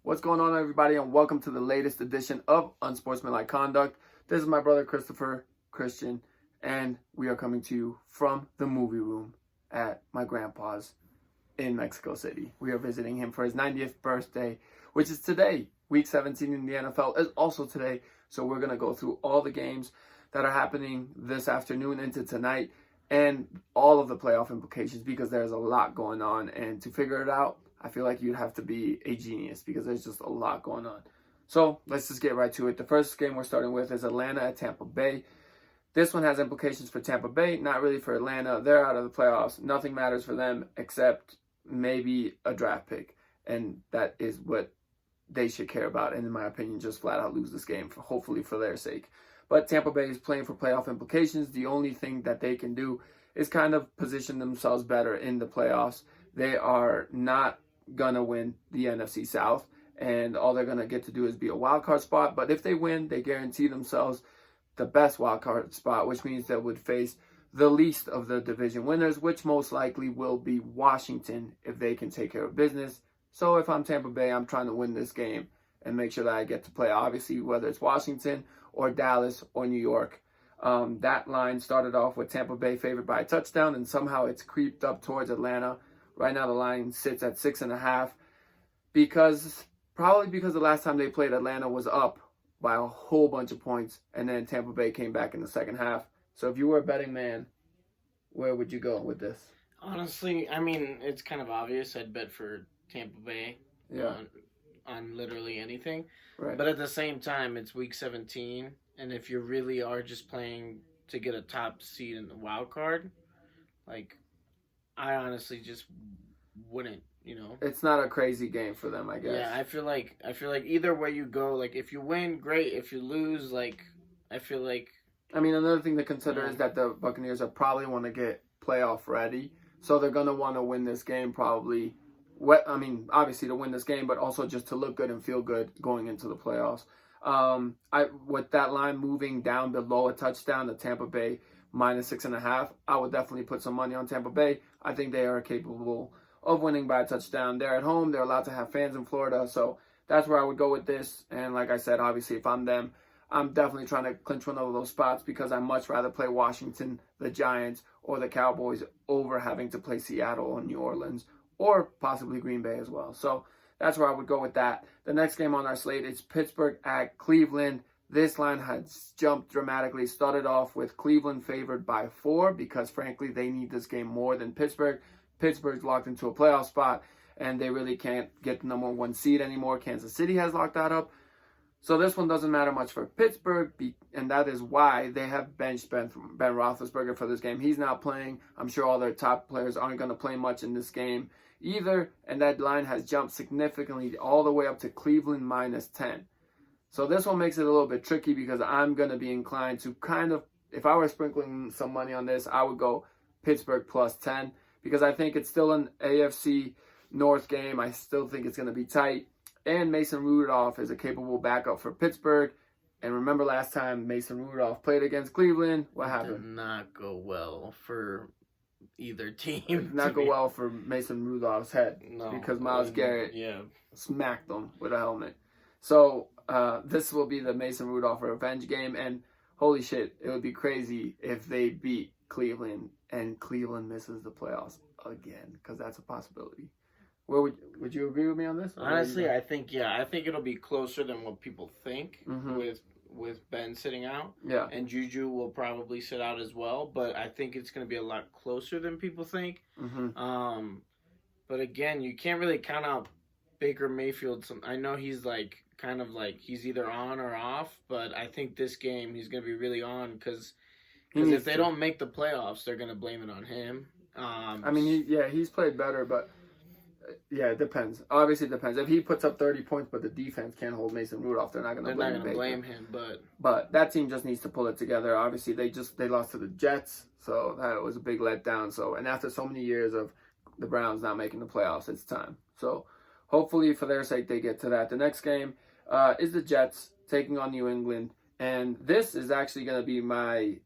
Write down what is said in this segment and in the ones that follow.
What's going on, everybody, and welcome to the latest edition of Unsportsmanlike Conduct. This is my brother Christopher Christian, and we are coming to you from the movie room at my grandpa's in Mexico City. We are visiting him for his 90th birthday, which is today. Week 17 in the NFL is also today, so we're going to go through all the games that are happening this afternoon into tonight and all of the playoff implications because there's a lot going on, and to figure it out, I feel like you'd have to be a genius because there's just a lot going on. So let's just get right to it. The first game we're starting with is Atlanta at Tampa Bay. This one has implications for Tampa Bay, not really for Atlanta. They're out of the playoffs. Nothing matters for them except maybe a draft pick. And that is what they should care about. And in my opinion, just flat out lose this game, hopefully for their sake. But Tampa Bay is playing for playoff implications. The only thing that they can do is kind of position themselves better in the playoffs. They are not going to win the NFC South, and all they're going to get to do is be a wild card spot. But if they win, they guarantee themselves the best wild card spot, which means they would face the least of the division winners, which most likely will be Washington if they can take care of business. So if I'm Tampa Bay, I'm trying to win this game and make sure that I get to play, obviously, whether it's Washington or Dallas or New York. That line started off with Tampa Bay favored by a touchdown, and somehow it's creeped up towards Atlanta. Right now the line sits at 6.5 probably because the last time they played, Atlanta was up by a whole bunch of points, and then Tampa Bay came back in the second half. So if you were a betting man, where would you go with this? Honestly, I mean, it's kind of obvious. I'd bet for Tampa Bay on literally anything. Right. But at the same time, it's week 17, and if you really are just playing to get a top seed in the wild card, like, I honestly just wouldn't, It's not a crazy game for them, I guess. Yeah, I feel like either way you go, like, if you win, great. If you lose, like, I feel like... I mean, another thing to consider is that the Buccaneers are probably want to get playoff ready, so they're going to want to win this game probably. Obviously to win this game, but also just to look good and feel good going into the playoffs. With that line moving down below a touchdown to Tampa Bay minus 6.5, I would definitely put some money on Tampa Bay. I think they are capable of winning by a touchdown. They're at home. They're allowed to have fans in Florida. So that's where I would go with this. And like I said, obviously, if I'm them, I'm definitely trying to clinch one of those spots because I'd much rather play Washington, the Giants, or the Cowboys over having to play Seattle or New Orleans or possibly Green Bay as well. So that's where I would go with that. The next game on our slate is Pittsburgh at Cleveland. This line has jumped dramatically. Started off with Cleveland favored by 4 because, frankly, they need this game more than Pittsburgh. Pittsburgh's locked into a playoff spot, and they really can't get the number 1 seed anymore. Kansas City has locked that up. So this one doesn't matter much for Pittsburgh, and that is why they have benched Ben Roethlisberger for this game. He's not playing. I'm sure all their top players aren't going to play much in this game either, and that line has jumped significantly all the way up to Cleveland minus 10. So this one makes it a little bit tricky because I'm going to be inclined to kind of, if I were sprinkling some money on this, I would go Pittsburgh plus 10 because I think it's still an AFC North game. I still think it's going to be tight. And Mason Rudolph is a capable backup for Pittsburgh. And remember last time Mason Rudolph played against Cleveland, what happened? Did not go well for either team. It did not go well for Mason Rudolph's head because Myles Garrett smacked him with a helmet. So this will be the Mason Rudolph revenge game, and holy shit, it would be crazy if they beat Cleveland and Cleveland misses the playoffs again, because that's a possibility. Where would you agree with me on this? Honestly, I think it'll be closer than what people think with Ben sitting out. Yeah, and Juju will probably sit out as well, but I think it's going to be a lot closer than people think. But again, you can't really count out Baker Mayfield. I know he's he's either on or off, but I think this game he's going to be really on because if they don't make the playoffs, they're going to blame it on him. He's played better, but it depends. Obviously, it depends. If he puts up 30 points, but the defense can't hold Mason Rudolph, they're not going to blame him. But that team just needs to pull it together. Obviously, they lost to the Jets, so that was a big letdown. So, and after so many years of the Browns not making the playoffs, it's time. So, hopefully, for their sake, they get to that. The next game is the Jets taking on New England, and this is actually going to be my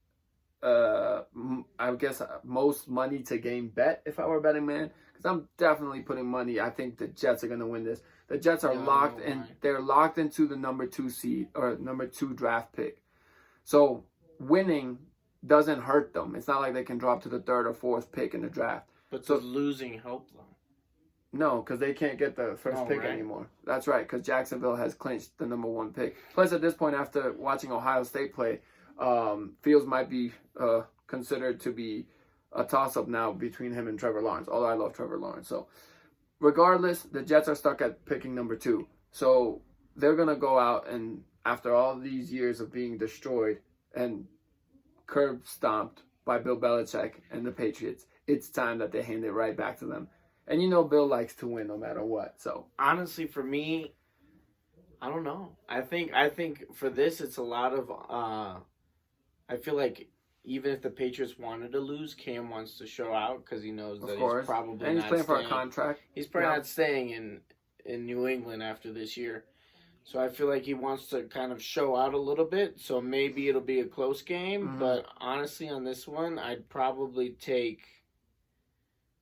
I guess most money to game bet if I were a betting man, because I'm definitely putting money. I think the Jets are going to win this. The Jets are locked in. They're locked into the number 2 seed or number 2 draft pick. So winning doesn't hurt them. It's not like they can drop to the 3rd or 4th pick in the draft. But does losing help them? No, because they can't get the first pick anymore. That's right, because Jacksonville has clinched the number 1 pick. Plus, at this point, after watching Ohio State play, Fields might be considered to be a toss-up now between him and Trevor Lawrence, although I love Trevor Lawrence. So, regardless, the Jets are stuck at picking number 2. So, they're going to go out and, after all these years of being destroyed and curb stomped by Bill Belichick and the Patriots, it's time that they hand it right back to them. And you know Bill likes to win no matter what. So honestly, for me, I don't know. I think for this, it's a lot of. I feel like even if the Patriots wanted to lose, Cam wants to show out because he knows that he's probably and he's not playing staying. For a contract. He's probably not staying in New England after this year. So I feel like he wants to kind of show out a little bit. So maybe it'll be a close game. Mm-hmm. But honestly, on this one, I'd probably take.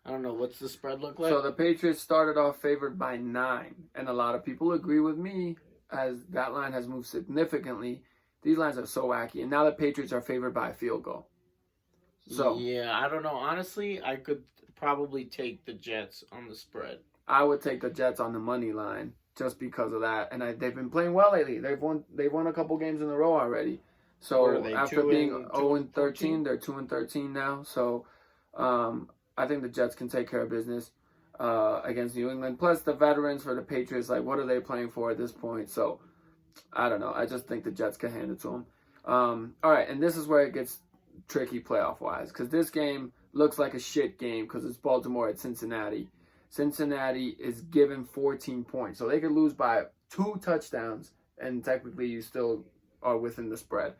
I don't know. What's the spread look like? So the Patriots started off favored by 9. And a lot of people agree with me as that line has moved significantly. These lines are so wacky. And now the Patriots are favored by a field goal. So yeah, I don't know. Honestly, I could probably take the Jets on the spread. I would take the Jets on the money line just because of that. And they've been playing well lately. They've won a couple games in a row already. So after being 0-13, they're 2-13 now. So I think the Jets can take care of business against New England. Plus, the veterans for the Patriots, like, what are they playing for at this point? So, I don't know. I just think the Jets can hand it to them. All right, and this is where it gets tricky playoff-wise, because this game looks like a shit game because it's Baltimore at Cincinnati. Cincinnati is given 14 points, so they could lose by 2 touchdowns, and technically you still are within the spread.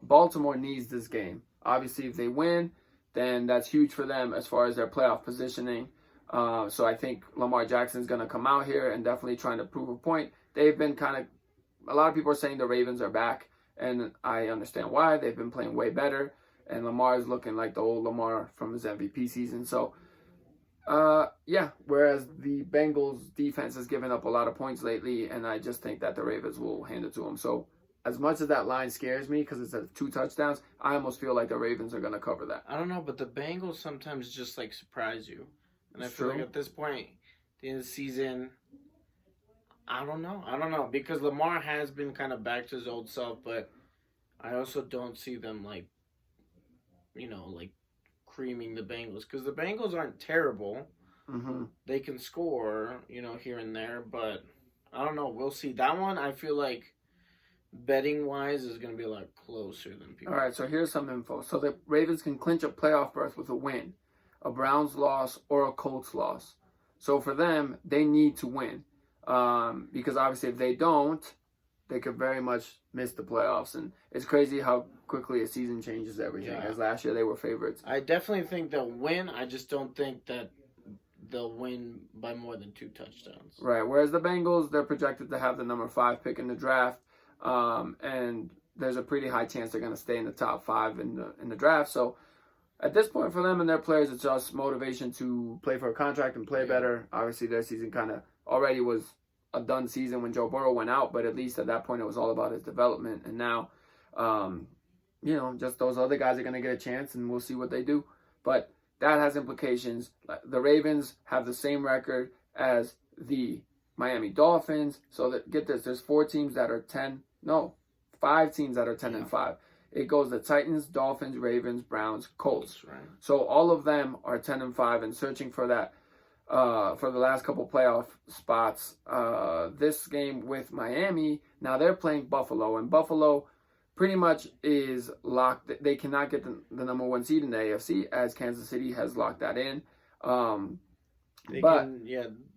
Baltimore needs this game. Obviously, if they win, then that's huge for them as far as their playoff positioning. So I think Lamar Jackson's going to come out here and definitely trying to prove a point. They've been a lot of people are saying the Ravens are back, and I understand why. They've been playing way better, and Lamar is looking like the old Lamar from his MVP season. So, yeah, whereas the Bengals defense has given up a lot of points lately, and I just think that the Ravens will hand it to them. So, as much as that line scares me because it's at 2 touchdowns, I almost feel like the Ravens are going to cover that. I don't know, but the Bengals sometimes just surprise you. And I feel like at this point, the end of the season, I don't know. Because Lamar has been kind of back to his old self, but I also don't see them creaming the Bengals. Because the Bengals aren't terrible. Mm-hmm. They can score, here and there, but I don't know. We'll see. That one, I feel like betting wise is going to be a lot closer than people. All right, so here's some info. So the Ravens can clinch a playoff berth with a win, a Browns loss, or a Colts loss. So for them, they need to win because obviously if they don't, they could very much miss the playoffs. And it's crazy how quickly a season changes everything. Yeah. As last year they were favorites. I definitely think they'll win. I just don't think that they'll win by more than 2 touchdowns. Right. Whereas the Bengals, they're projected to have the number 5 pick in the draft. And there's a pretty high chance they're going to stay in the top 5 in the draft. So at this point for them and their players, it's just motivation to play for a contract and play better. Obviously, their season kind of already was a done season when Joe Burrow went out, but at least at that point it was all about his development. And now, just those other guys are going to get a chance, and we'll see what they do. But that has implications. The Ravens have the same record as the Miami Dolphins. So get this, there's 5 teams that are 10-5. It goes the Titans, Dolphins, Ravens, Browns, Colts. Right. So all of them are 10-5 and searching for that for the last couple playoff spots. This game with Miami, now they're playing Buffalo, and Buffalo pretty much is locked. They cannot get the number 1 seed in the AFC as Kansas City has locked that in.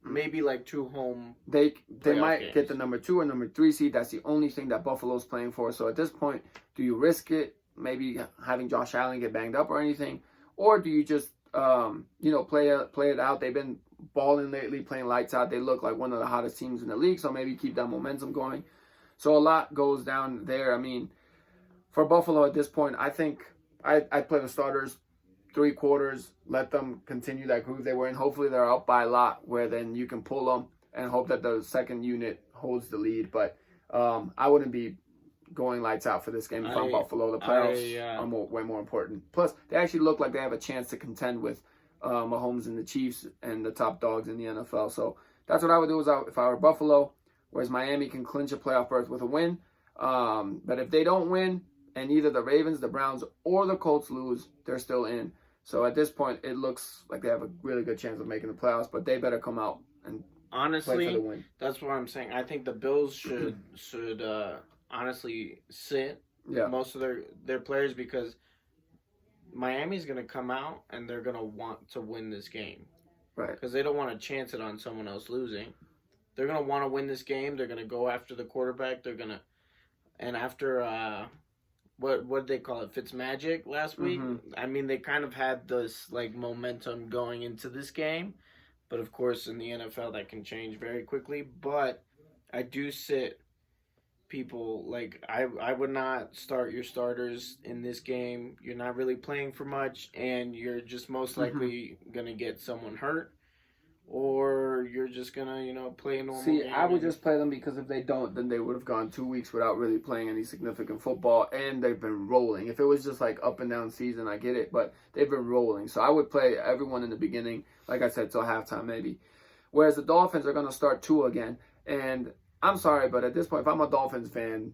Maybe 2 home. They might games. Get the number 2 or number 3 seed. That's the only thing that Buffalo's playing for. So at this point, do you risk it? Maybe having Josh Allen get banged up or anything, or do you just play it out? They've been balling lately, playing lights out. They look like one of the hottest teams in the league. So maybe keep that momentum going. So a lot goes down there. I mean, for Buffalo at this point, I think I'd play the starters 3 quarters, let them continue that groove they were in. Hopefully they're up by a lot where then you can pull them and hope that the second unit holds the lead. But I wouldn't be going lights out for this game if I'm Buffalo. The playoffs are way more important. Plus, they actually look like they have a chance to contend with Mahomes and the Chiefs and the top dogs in the NFL. So that's what I would do if I were Buffalo, whereas Miami can clinch a playoff berth with a win. But if they don't win and either the Ravens, the Browns, or the Colts lose, they're still in. So at this point, it looks like they have a really good chance of making the playoffs, but they better come out and honestly play for the win. That's what I'm saying. I think the Bills should honestly sit most of their players because Miami's going to come out and they're going to want to win this game. Right. Because they don't want to chance it on someone else losing. They're going to want to win this game. They're going to go after the quarterback. They're going to, and after what did they call it? Fitzmagic last week. I mean, they kind of had this like momentum going into this game, but of course in the NFL that can change very quickly. But I do sit people like I would not start your starters in this game. You're not really playing for much, and you're just most likely gonna get someone hurt. Or you're just gonna play a normal game. I would just play them because if they don't, then they would have gone 2 weeks without really playing any significant football, and they've been rolling. If it was just like up and down season, I get it, but they've been rolling. So I would play everyone in the beginning, like I said, till halftime maybe. Whereas the Dolphins are gonna start Tua again, and I'm sorry, but at this point, if I'm a Dolphins fan,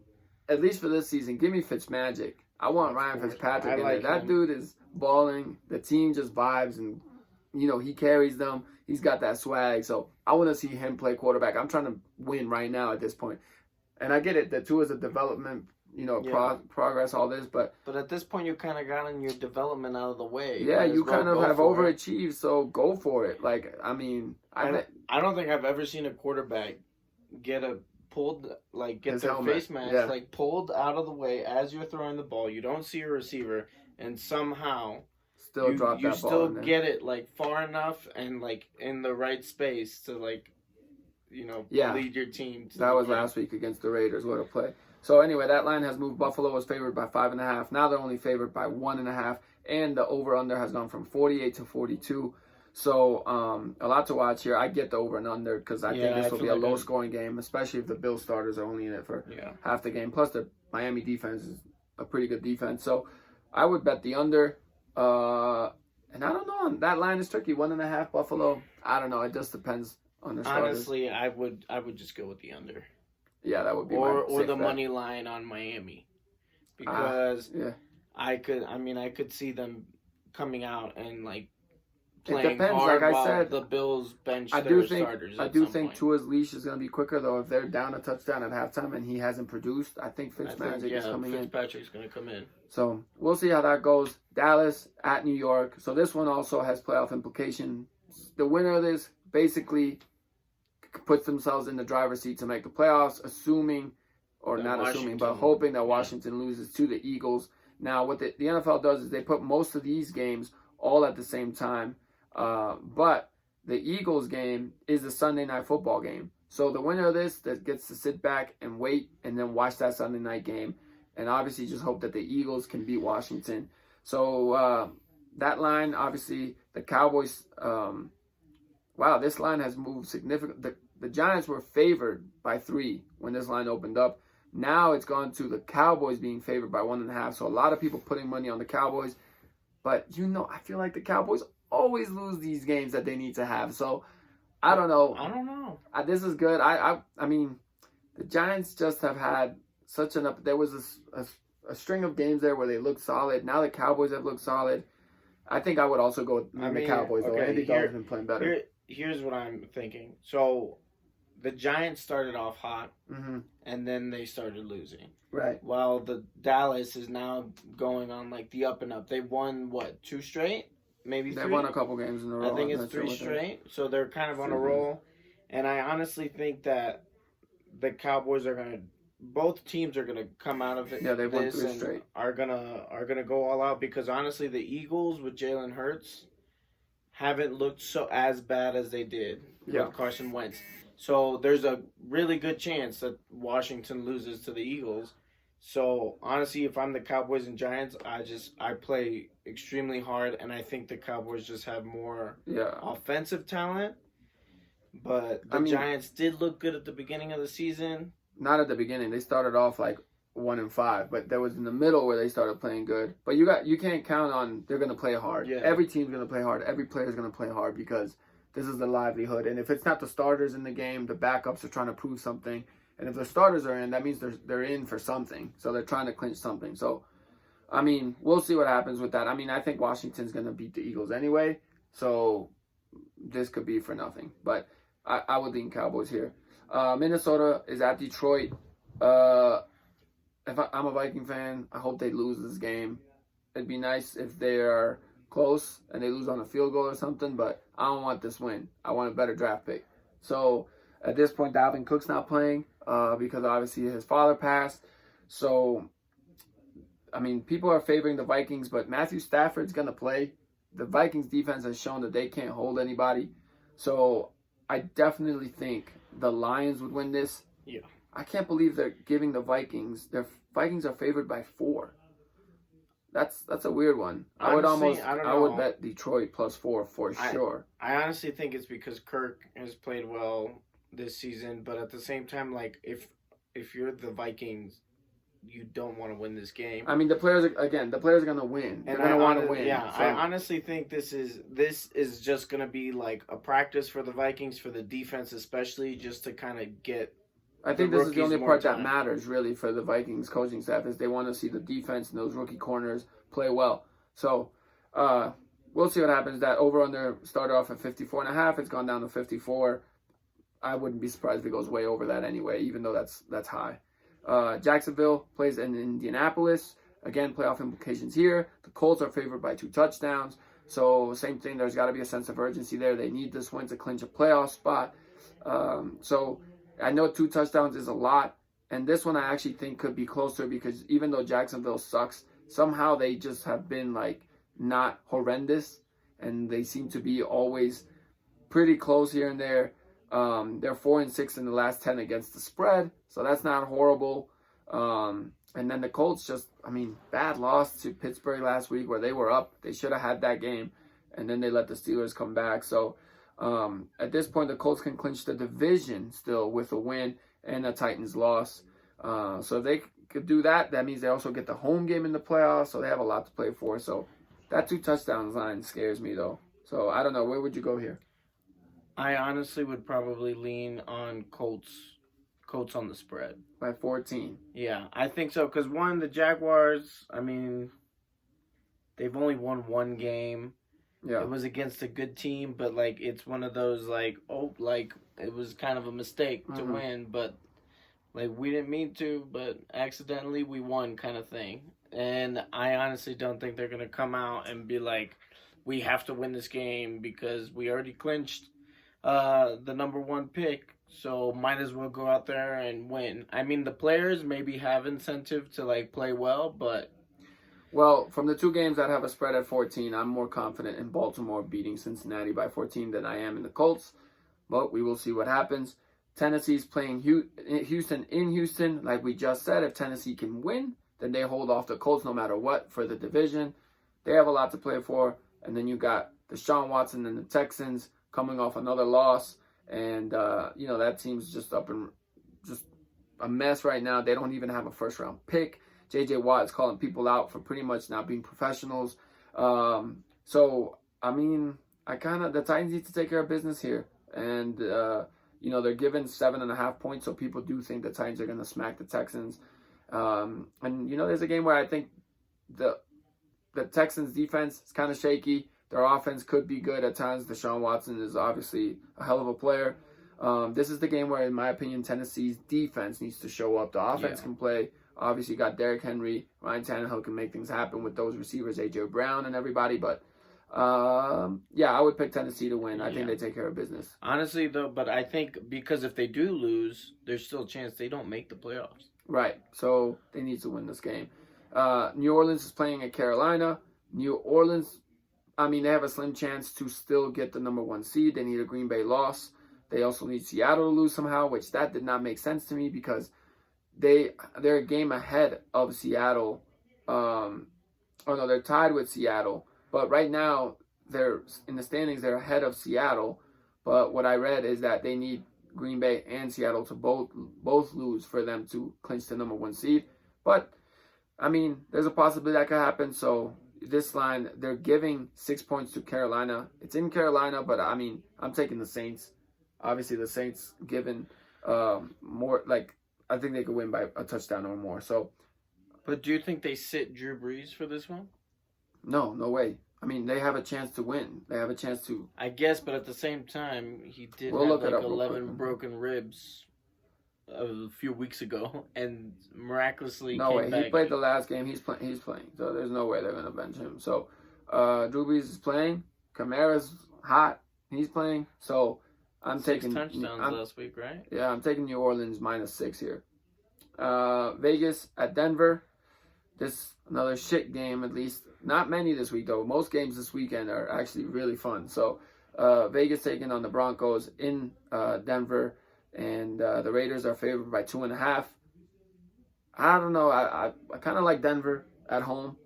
at least for this season, give me Fitzmagic. I want Ryan Fitzpatrick in there. That dude is balling. The team just vibes, and he carries them. He's got that swag, so I want to see him play quarterback. I'm trying to win right now at this point. And I get it, that Tua is a development, progress, all this, but at this point, you kind of gotten your development out of the way. Yeah, you kind of have overachieved, so go for it. Like, I mean, I don't think I've ever seen a quarterback get their face mask pulled out of the way as you're throwing the ball. You don't see a receiver, and somehow you still get it far enough and in the right space to lead your team. That was last week against the Raiders. What a play! So anyway, that line has moved. Buffalo was favored by 5.5. Now they're only favored by 1.5, and the over under has gone from 48 to 42. So a lot to watch here. I get the over and under because I think this will be a low scoring game, especially if the Bills starters are only in it for half the game. Plus the Miami defense is a pretty good defense. So I would bet the under. And I don't know. That line is tricky. 1.5 Buffalo. I don't know. It just depends on the starters. Honestly, I would just go with the under. Yeah, that would be or the money line on Miami, because I could see them coming out and playing hard while the Bills bench their starters. I do think Tua's leash is going to be quicker, though. If they're down a touchdown at halftime and he hasn't produced, I think Fitzpatrick is coming in. Fitzpatrick's going to come in. So we'll see how that goes. Dallas at New York. So this one also has playoff implications. The winner of this basically puts themselves in the driver's seat to make the playoffs, hoping that Washington loses to the Eagles. Now, what the NFL does is they put most of these games all at the same time. But the Eagles game is the Sunday night football game. So the winner of this that gets to sit back and wait and then watch that Sunday night game. And obviously just hope that the Eagles can beat Washington. So that line, obviously, the Cowboys, this line has moved significantly. The Giants were favored by 3 when this line opened up. Now it's gone to the Cowboys being favored by 1.5. So a lot of people putting money on the Cowboys. But, I feel like the Cowboys always lose these games that they need to have. So, I don't know. This is good. I mean, the Giants just have had such an up. There was a string of games there where they looked solid. Now the Cowboys have looked solid. I think I would also go with the Cowboys, though. Andy Dalton's been playing better. Here's what I'm thinking. So, the Giants started off hot, and then they started losing. Right. While the Dallas is now going on the up and up. They won 2 straight? Maybe 3? They won a couple games in a row. I think it's 3 straight. So they're kind of on a roll. And I honestly think that the Cowboys both teams are gonna come out of it. Yeah, they've won 3 straight. Are gonna go all out because honestly the Eagles with Jalen Hurts haven't looked as bad as they did with Carson Wentz. So there's a really good chance that Washington loses to the Eagles. So honestly, if I'm the Cowboys and Giants, I play extremely hard, and I think the Cowboys just have more Yeah. offensive talent. But I the mean, Giants did look good at the beginning of the season. not at the beginning. They started off like 1-5, but there was in the middle where they started playing good. But you can't count on they're gonna play hard. Yeah. Every team's gonna play hard. Every player's gonna play hard because this is the livelihood. And if it's not the starters in the game, the backups are trying to prove something. And if the starters are in, that means they're in for something. So they're trying to clinch something. So I mean, we'll see what happens with that. I mean, I think Washington's gonna beat the Eagles anyway. So this could be for nothing. But I would lean Cowboys here. Minnesota is at Detroit. If I'm a Viking fan, I hope they lose this game. It'd be nice if they are close and they lose on a field goal or something, but I don't want this win. I want a better draft pick. So at this point, Dalvin Cook's not playing because obviously his father passed. So, I mean, people are favoring the Vikings, but Matthew Stafford's going to play. The Vikings defense has shown that they can't hold anybody. So I definitely think the Lions would win this. Yeah. I can't believe they're giving the Vikings. The Vikings are favored by 4. That's a weird one. Honestly, I would bet Detroit +4 for sure. I honestly think it's because Kirk has played well this season, but at the same time, like if you're the Vikings, you don't want to win this game. I mean, the players are going to win. They're going to want to win. Yeah, so. I honestly think this is just going to be like a practice for the Vikings, for the defense especially, just to kind of get. I think this is the only part that matters really for the Vikings coaching staff is they want to see the defense and those rookie corners play well. So we'll see what happens. That over-under started off at 54.5. It's gone down to 54. I wouldn't be surprised if it goes way over that anyway, even though that's high. Jacksonville plays in Indianapolis. Again, playoff implications here. The Colts are favored by 2 touchdowns. So same thing. There's got to be a sense of urgency there. They need this win to clinch a playoff spot. So I know 2 touchdowns is a lot. And this one I actually think could be closer because even though Jacksonville sucks, somehow they just have been like not horrendous. And they seem to be always pretty close here and there. They're 4-6 in the last 10 against the spread, so that's not horrible. And then the Colts bad loss to Pittsburgh last week where they were up. They should have had that game, and then they let the Steelers come back. So at this point, the Colts can clinch the division still with a win and a Titans loss. So if they could do that, that means they also get the home game in the playoffs, so they have a lot to play for. So that 2 touchdowns line scares me, though. So I don't know. Where would you go here? I honestly would probably lean on Colts on the spread. By 14. Yeah, I think so. Because the Jaguars, they've only won 1 game. Yeah. It was against a good team, but, it's one of those, it was kind of a mistake to win. But, we didn't mean to, but accidentally we won kind of thing. And I honestly don't think they're going to come out and be like, we have to win this game because we already clinched the number 1 pick, so might as well go out there and win. I mean, the players maybe have incentive to play well, but from the 2 games that have a spread at 14, I'm more confident in Baltimore beating Cincinnati by 14 than I am in the Colts. But we will see what happens. Tennessee's playing Houston in Houston, like we just said. If Tennessee can win, then they hold off the Colts no matter what for the division. They have a lot to play for, and then you got Deshaun Watson and the Texans coming off another loss, and that team's just just a mess right now. They don't even have a first-round pick. J.J. Watt is calling people out for pretty much not being professionals. The Titans need to take care of business here, and they're given 7.5 points, so people do think the Titans are going to smack the Texans. There's a game where I think the Texans defense is kind of shaky. Their offense could be good at times. Deshaun Watson is obviously a hell of a player. This is the game where, in my opinion, Tennessee's defense needs to show up. The offense can play. Obviously, you got Derrick Henry. Ryan Tannehill can make things happen with those receivers, A.J. Brown and everybody. But, I would pick Tennessee to win. I think they take care of business. Honestly, though, but I think because if they do lose, there's still a chance they don't make the playoffs. Right. So they need to win this game. New Orleans is playing at Carolina. New Orleans, they have a slim chance to still get the number 1 seed. They need a Green Bay loss. They also need Seattle to lose somehow, which that did not make sense to me because they're a game ahead of Seattle. Oh no, they're tied with Seattle. But right now, they're in the standings. They're ahead of Seattle. But what I read is that they need Green Bay and Seattle to both lose for them to clinch the number 1 seed. But I mean, there's a possibility that could happen. So this line, they're giving 6 points to Carolina. It's in Carolina, but I mean, I'm taking the Saints. Obviously, the Saints given more. Like, I think they could win by a touchdown or more. So. But do you think they sit Drew Brees for this one? No way. I mean, they have a chance to win. They have a chance to. I guess, but at the same time, he did We'll have look it like up real 11 quick. broken ribs a few weeks ago, and miraculously No came way. back. He played the last game. He's playing. So there's no way they're gonna bench him. So Drew Brees is playing. Kamara's hot. He's playing. So I'm 6 taking touchdowns last week, right? Yeah, I'm taking New Orleans -6 here. Vegas at Denver. This another shit game, at least. Not many this week, though. Most games this weekend are actually really fun. So, Vegas taking on the Broncos in Denver, and the Raiders are favored by 2.5. I don't know. I kind of like Denver at home,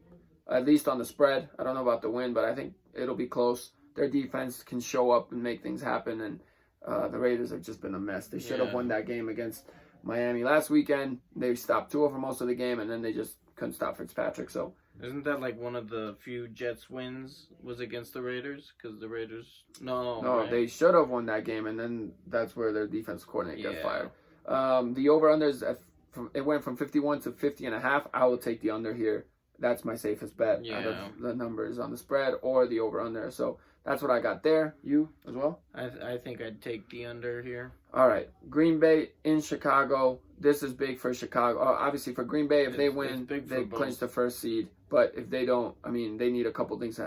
at least on the spread. I don't know about the win, but I think it'll be close. Their defense can show up and make things happen, and the Raiders have just been a mess. They should have won that game against Miami last weekend. They stopped Tua for most of the game, and then they just couldn't stop Fitzpatrick. So isn't that like one of the few Jets wins was against the Raiders? Because the Raiders, no, right? They should have won that game, and then that's where their defense coordinator got fired. The over-unders, it went from 51 to 50.5. I will take the under here. That's my safest bet. The numbers on the spread or the over-under. So that's what I got there. You as well? I think I'd take the under here. All right. Green Bay in Chicago. This is big for Chicago. Obviously, for Green Bay, if they win, they clinch the first seed. But if they don't, I mean, they need a couple things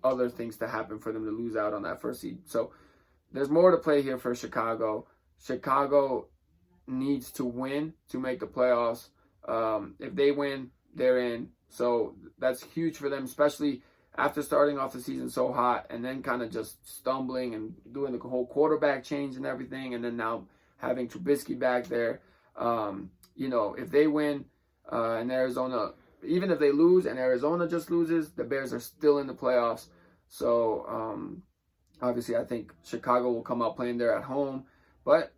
other things to happen for them to lose out on that first seed. So there's more to play here for Chicago. Chicago needs to win to make the playoffs. If they win, they're in. So that's huge for them, especially after starting off the season so hot and then kind of just stumbling and doing the whole quarterback change and everything, and then now having Trubisky back there. If they win and Arizona, even if they lose and Arizona just loses, the Bears are still in the playoffs. So obviously I think Chicago will come out playing there at home. But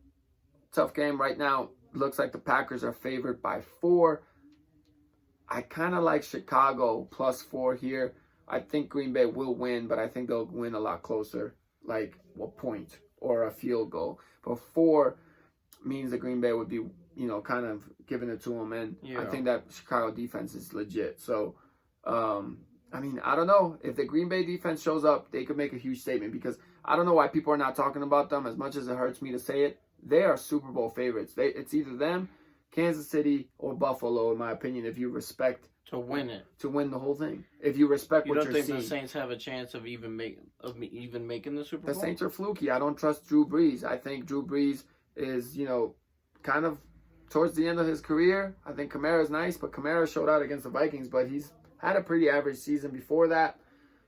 tough game right now. Looks like the Packers are favored by 4. I kind of like Chicago +4 here. I think Green Bay will win, but I think they'll win a lot closer, like a point or a field goal. But 4 means that Green Bay would be, kind of giving it to them. And I think that Chicago defense is legit. So, I don't know. If the Green Bay defense shows up, they could make a huge statement, because I don't know why people are not talking about them. As much as it hurts me to say it, they are Super Bowl favorites. It's either them, Kansas City, or Buffalo, in my opinion, if you respect to win it, to win the whole thing. If you respect what you're seeing. You don't think the Saints have a chance of even making the Super Bowl? The Saints are fluky. I don't trust Drew Brees. I think Drew Brees is, kind of towards the end of his career. I think Kamara's nice, but Kamara showed out against the Vikings, but he's had a pretty average season before that.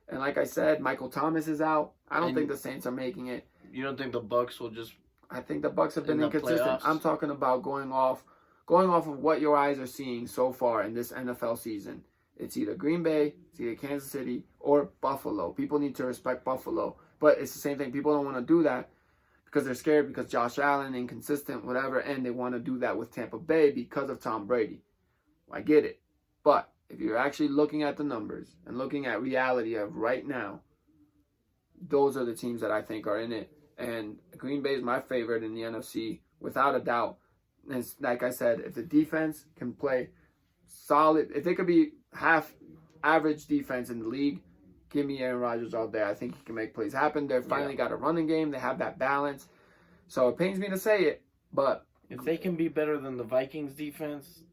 And like I said, Michael Thomas is out. I don't think the Saints are making it. You don't think the Bucs will just... I think the Bucs have been inconsistent. Playoffs? I'm talking about going off of what your eyes are seeing so far in this NFL season. It's either Green Bay, it's either Kansas City, or Buffalo. People need to respect Buffalo. But it's the same thing. People don't want to do that because they're scared, because Josh Allen, inconsistent, whatever, and they want to do that with Tampa Bay because of Tom Brady. I get it. But if you're actually looking at the numbers and looking at reality of right now, those are the teams that I think are in it. And Green Bay is my favorite in the NFC, without a doubt. And it's, like I said, if the defense can play solid, if they could be half average defense in the league, give me Aaron Rodgers all day. I think he can make plays happen. They've finally got a running game. They have that balance. So it pains me to say it, but if they can be better than the Vikings defense,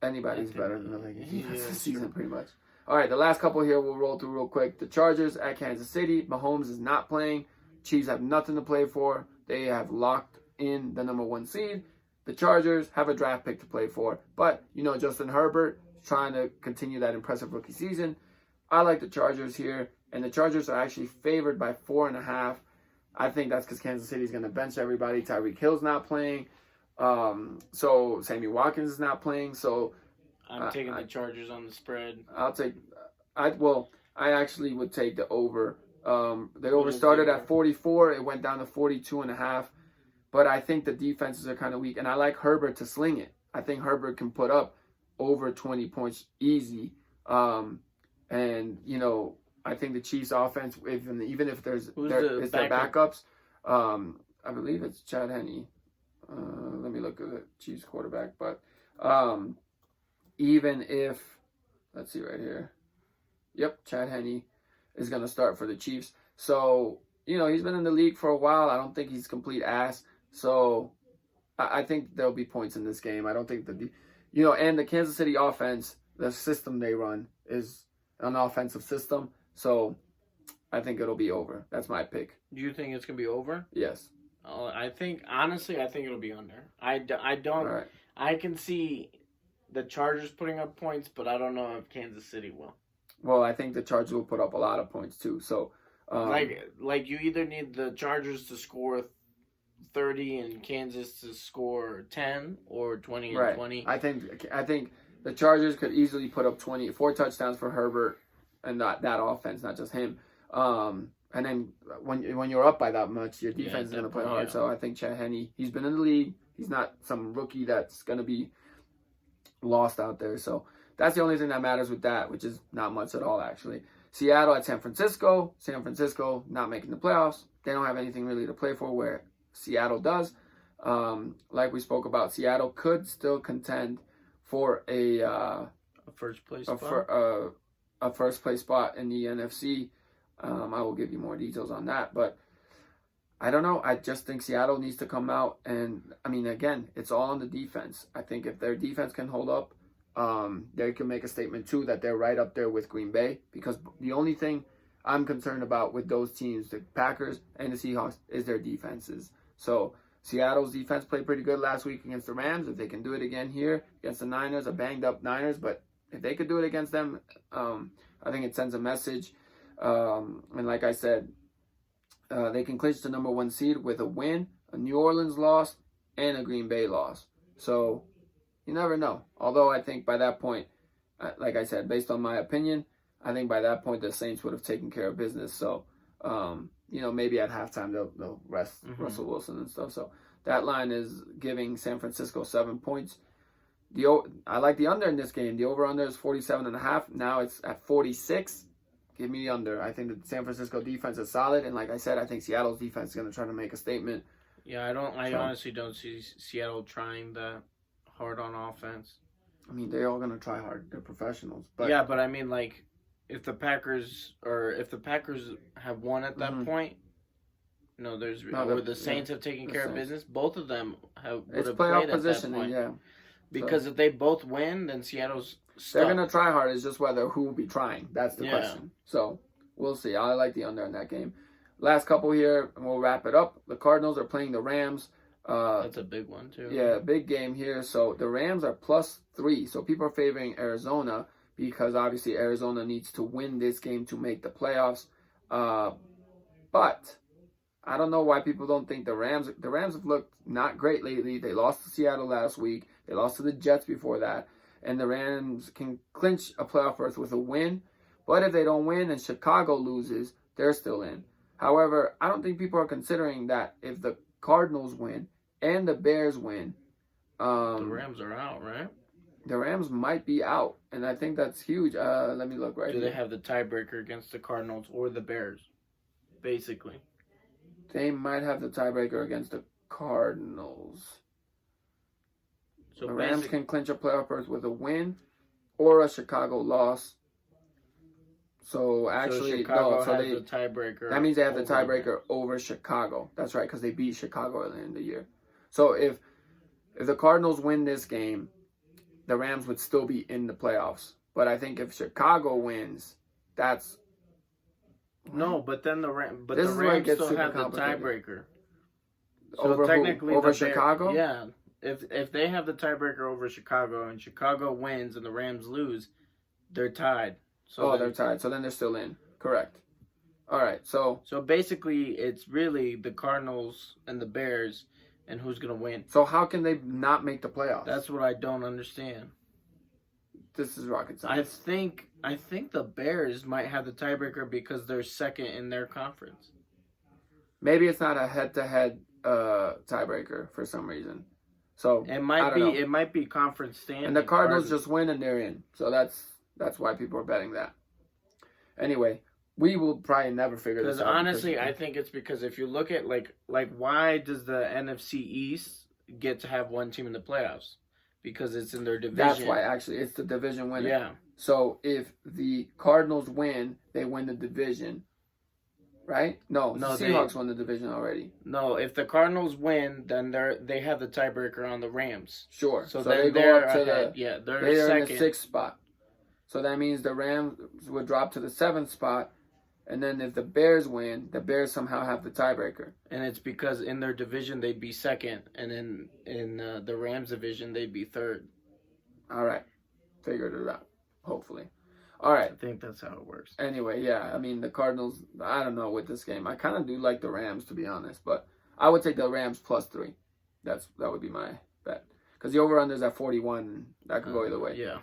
anybody's better than the Vikings defense this season, pretty much. All right, the last couple here we'll roll through real quick. The Chargers at Kansas City. Mahomes is not playing. Chiefs have nothing to play for. They have locked in the number 1 seed. The Chargers have a draft pick to play for. But, Justin Herbert is trying to continue that impressive rookie season. I like the Chargers here. And the Chargers are actually favored by 4.5. I think that's because Kansas City is going to bench everybody. Tyreek Hill's not playing. So Sammy Watkins is not playing. So I'm taking the Chargers on the spread. I'll take. I actually would take the over. The over What is started the at over? 44. It went down to 42.5. But I think the defenses are kind of weak, and I like Herbert to sling it. I think Herbert can put up over 20 points easy. And I think the Chiefs' offense, even if it's their backups, I believe it's Chad Henne. Let me look at the Chiefs quarterback. But even if, let's see right here. Yep, Chad Henne is going to start for the Chiefs. So, he's been in the league for a while. I don't think he's complete ass. So, I think there'll be points in this game. I don't think and the Kansas City offense, the system they run is an offensive system. So, I think it'll be over. That's my pick. Do you think it's going to be over? Yes. Honestly, I think it'll be under. I don't. Right. I can see the Chargers putting up points, but I don't know if Kansas City will. Well, I think the Chargers will put up a lot of points too. So, like you either need the Chargers to score 30 and Kansas to score 10 or 20 and right. 20. I think the Chargers could easily put up 4 touchdowns for Herbert and that offense, not just him. And then when you're up by that much, your defense is going to play hard. Yeah. So I think Chad Henne, he's been in the league. He's not some rookie that's going to be lost out there. So that's the only thing that matters with that, which is not much at all, actually. Seattle at San Francisco. San Francisco not making the playoffs. They don't have anything really to play for, where Seattle does. Like we spoke about, Seattle could still contend for a first place spot. A first place spot in the NFC. I will give you more details on that, but I don't know. I just think Seattle needs to come out, and again, it's all on the defense. I think if their defense can hold up, they can make a statement too that they're right up there with Green Bay, because the only thing I'm concerned about with those teams, the Packers and the Seahawks, is their defenses. So Seattle's defense played pretty good last week against the Rams. If they can do it again here against the Niners, a banged up Niners, but if they could do it against them, I think it sends a message. And like I said, they can clinch the number 1 seed with a win, a New Orleans loss, and a Green Bay loss. So you never know. Although I think by that point, like I said, based on my opinion, I think by that point the Saints would have taken care of business. So, maybe at halftime they'll rest Russell Wilson and stuff. So that line is giving San Francisco 7 points. I like the under in this game. The over-under is 47.5. Now it's at 46. Give me the under. I think the San Francisco defense is solid, and like I said, I think Seattle's defense is going to try to make a statement. Yeah, I honestly don't see Seattle trying that hard on offense. They're all going to try hard. They're professionals. But yeah, but if the Packers have won at that point, the Saints have taken care of business. Both of them would have played at that point. Yeah. Because if they both win, then Seattle's stuck. They're going to try hard. It's just whether who will be trying. That's the question. So we'll see. I like the under in that game. Last couple here, and we'll wrap it up. The Cardinals are playing the Rams. That's a big one, too. Yeah, big game here. So the Rams are +3. So people are favoring Arizona because obviously Arizona needs to win this game to make the playoffs. But I don't know why people don't think the Rams have looked not great lately. They lost to Seattle last week. They lost to the Jets before that. And the Rams can clinch a playoff berth with a win. But if they don't win and Chicago loses, they're still in. However, I don't think people are considering that if the Cardinals win and the Bears win, the Rams are out, right? The Rams might be out. And I think that's huge. Let me look right here. Do they have the tiebreaker against the Cardinals or the Bears, basically? They might have the tiebreaker against the Cardinals. So the Rams can clinch a playoff berth with a win or a Chicago loss. So actually, Chicago has the tiebreaker. That means they have the tiebreaker over Chicago. That's right, because they beat Chicago earlier in the year. So if the Cardinals win this game, the Rams would still be in the playoffs. But I think if Chicago wins, that's no. But then the Rams still have the tiebreaker. So over technically over Chicago, yeah. If they have the tiebreaker over Chicago and Chicago wins and the Rams lose, they're tied. So they're tied. So then they're still in. Correct. All right. So basically, it's really the Cardinals and the Bears and who's gonna win. So how can they not make the playoffs? That's what I don't understand. This is rocket science. I think the Bears might have the tiebreaker because they're second in their conference. Maybe it's not a head-to-head tiebreaker for some reason. So it might be conference standing. And the Cardinals just win and they're in. So that's why people are betting that. Anyway, we will probably never figure this out. Because honestly, I think it's because if you look at like why does the NFC East get to have one team in the playoffs? Because it's in their division. That's why, actually. It's the division winner. Yeah. So if the Cardinals win, they win the division. Right? No, the Seahawks won the division already. No, if the Cardinals win, then they have the tiebreaker on the Rams. Sure. So they go up to they're in the 6th spot. So that means the Rams would drop to the 7th spot. And then if the Bears win, the Bears somehow have the tiebreaker. And it's because in their division they'd be second, and in the Rams division they'd be third. All right, figured it out. Hopefully. All right. I think that's how it works. Anyway, yeah. I mean, the Cardinals. I don't know with this game. I kind of do like the Rams, to be honest, but I would take the Rams +3. That would be my bet because the over/under is at 41. And that could go either way. Yeah.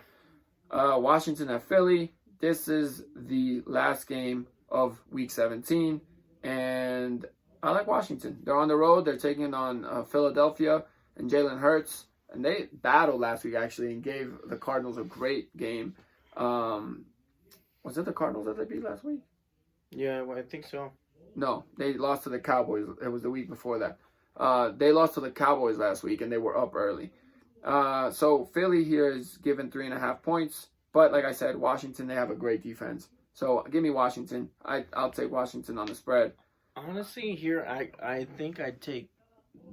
Washington at Philly. This is the last game of Week 17, and I like Washington. They're on the road. They're taking on Philadelphia and Jalen Hurts, and they battled last week actually and gave the Cardinals a great game. Was it the Cardinals that they beat last week? Yeah, well, I think so. No, they lost to the Cowboys. It was the week before that. They lost to the Cowboys last week, and they were up early. So Philly here is given 3.5 points, but like I said, Washington, they have a great defense. So give me Washington. I'll take Washington on the spread. Honestly, here I think I'd take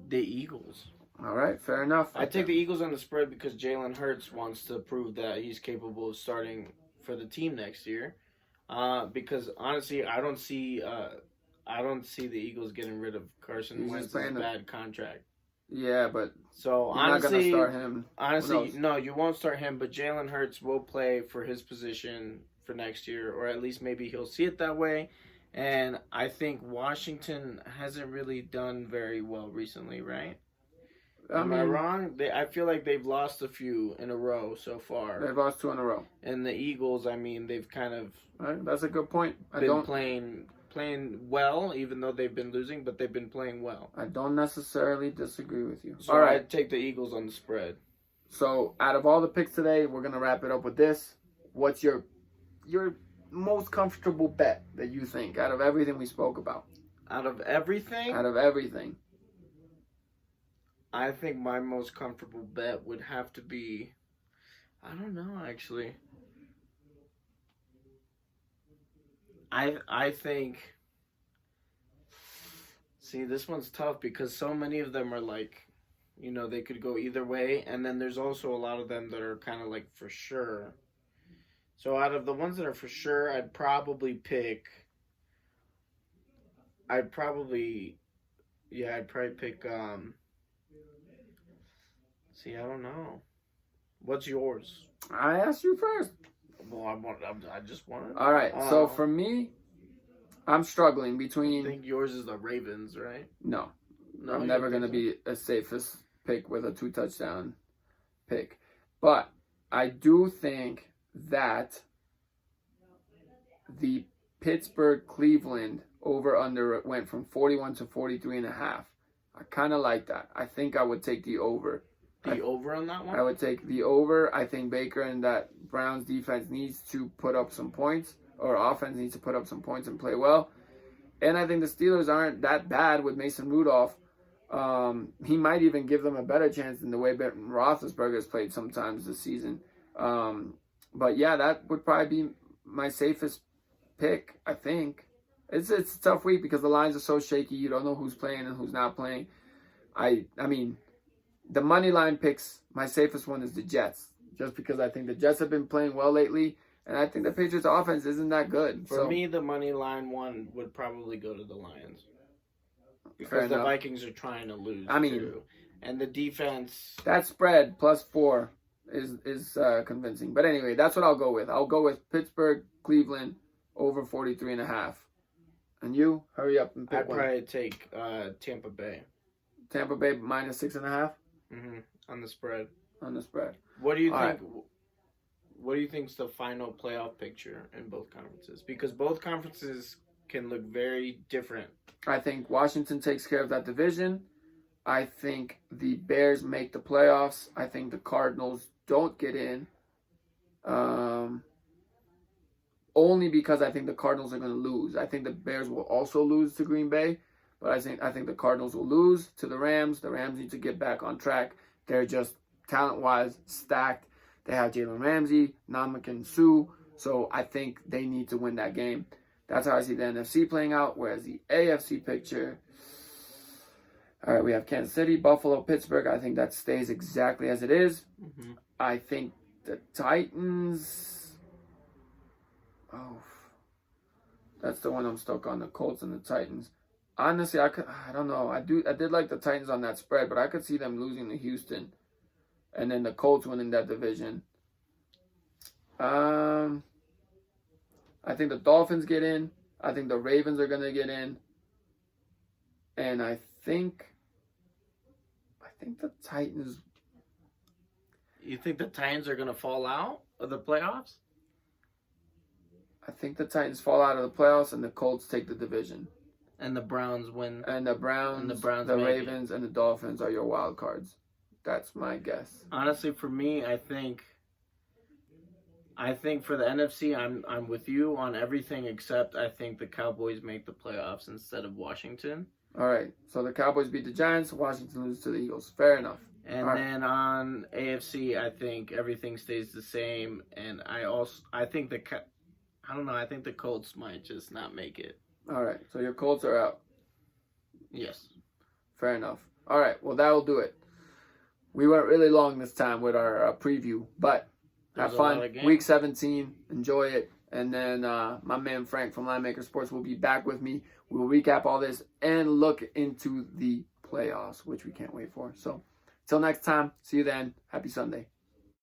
the Eagles. All right, fair enough. I'd take the Eagles on the spread because Jalen Hurts wants to prove that he's capable of starting for the team next year. Because honestly, I don't see the Eagles getting rid of Carson Wentz's bad contract. Yeah, but so you're not gonna start him. Honestly, no, you won't start him. But Jalen Hurts will play for his position for next year, or at least maybe he'll see it that way. And I think Washington hasn't really done very well recently, right? Am I wrong? I feel like they've lost a few in a row so far. They've lost 2 in a row. And the Eagles, I mean, they've kind of that's a good point. Playing well, even though they've been losing, but they've been playing well. I don't necessarily disagree with you. So all right, I'd take the Eagles on the spread. So out of all the picks today, we're gonna wrap it up with this. What's your most comfortable bet that you think out of everything we spoke about? Out of everything? Out of everything. I think my most comfortable bet would have to be, I don't know, actually. I think, see, this one's tough because so many of them are like, you know, they could go either way. And then there's also a lot of them that are kind of like for sure. So out of the ones that are for sure, I'd probably pick, see, I don't know. What's yours? I asked you first. Well, I just wanted. All right. So for me, I'm struggling between. I think yours is the Ravens, right? No, I'm never going to be a safest pick with a 2-touchdown pick. But I do think that the Pittsburgh-Cleveland over-under went from 41 to 43.5. I kind of like that. I think I would take the over. Over on that one? I would take the over. I think Baker and that Browns defense needs to put up some points, or offense needs to put up some points and play well. And I think the Steelers aren't that bad with Mason Rudolph. He might even give them a better chance than the way Ben Roethlisberger has played sometimes this season. But yeah, that would probably be my safest pick, I think. It's a tough week because the lines are so shaky. You don't know who's playing and who's not playing. I mean, the money line picks, my safest one is the Jets. Just because I think the Jets have been playing well lately. And I think the Patriots offense isn't that good. For me, the money line one would probably go to the Lions. Because the Vikings are trying to lose, too. And the defense... That spread +4 is convincing. But anyway, that's what I'll go with. I'll go with Pittsburgh, Cleveland, over 43.5. And you? Hurry up and pick one. I'd probably take Tampa Bay. Tampa Bay minus 6.5 on the spread. on the spread. What do you All think? Right. What do you think's the final playoff picture in both conferences? Because both conferences can look very different. I think Washington takes care of that division. I think the Bears make the playoffs. I think the Cardinals don't get in. Only because I think the Cardinals are going to lose. I think the Bears will also lose to Green Bay, but I think the Cardinals will lose to the Rams. The Rams need to get back on track. They're just talent-wise stacked. They have Jalen Ramsey, Ndamukong Suh, so I think they need to win that game. That's how I see the NFC playing out, whereas the AFC picture, all right, we have Kansas City, Buffalo, Pittsburgh. I think that stays exactly as it is. I think the Titans, that's the one I'm stuck on, the Colts and the Titans. Honestly, I don't know. I did like the Titans on that spread, but I could see them losing to Houston. And then the Colts winning that division. I think the Dolphins get in. I think the Ravens are going to get in. And I think the Titans. You think the Titans are going to fall out of the playoffs? I think the Titans fall out of the playoffs and the Colts take the division. And the Browns win. And the Browns, the Ravens, and the Dolphins are your wild cards. That's my guess. Honestly, for me, I think for the NFC, I'm with you on everything except I think the Cowboys make the playoffs instead of Washington. All right. So the Cowboys beat the Giants. Washington loses to the Eagles. Fair enough. And then on AFC, I think everything stays the same. And I think the Colts might just not make it. All right. So your Colts are out. Yes. Fair enough. All right. Well, that will do it. We went really long this time with our preview, but have fun. Week 17, enjoy it. And then my man Frank from Line Maker Sports will be back with me. We will recap all this and look into the playoffs, which we can't wait for. So, until next time, see you then. Happy Sunday.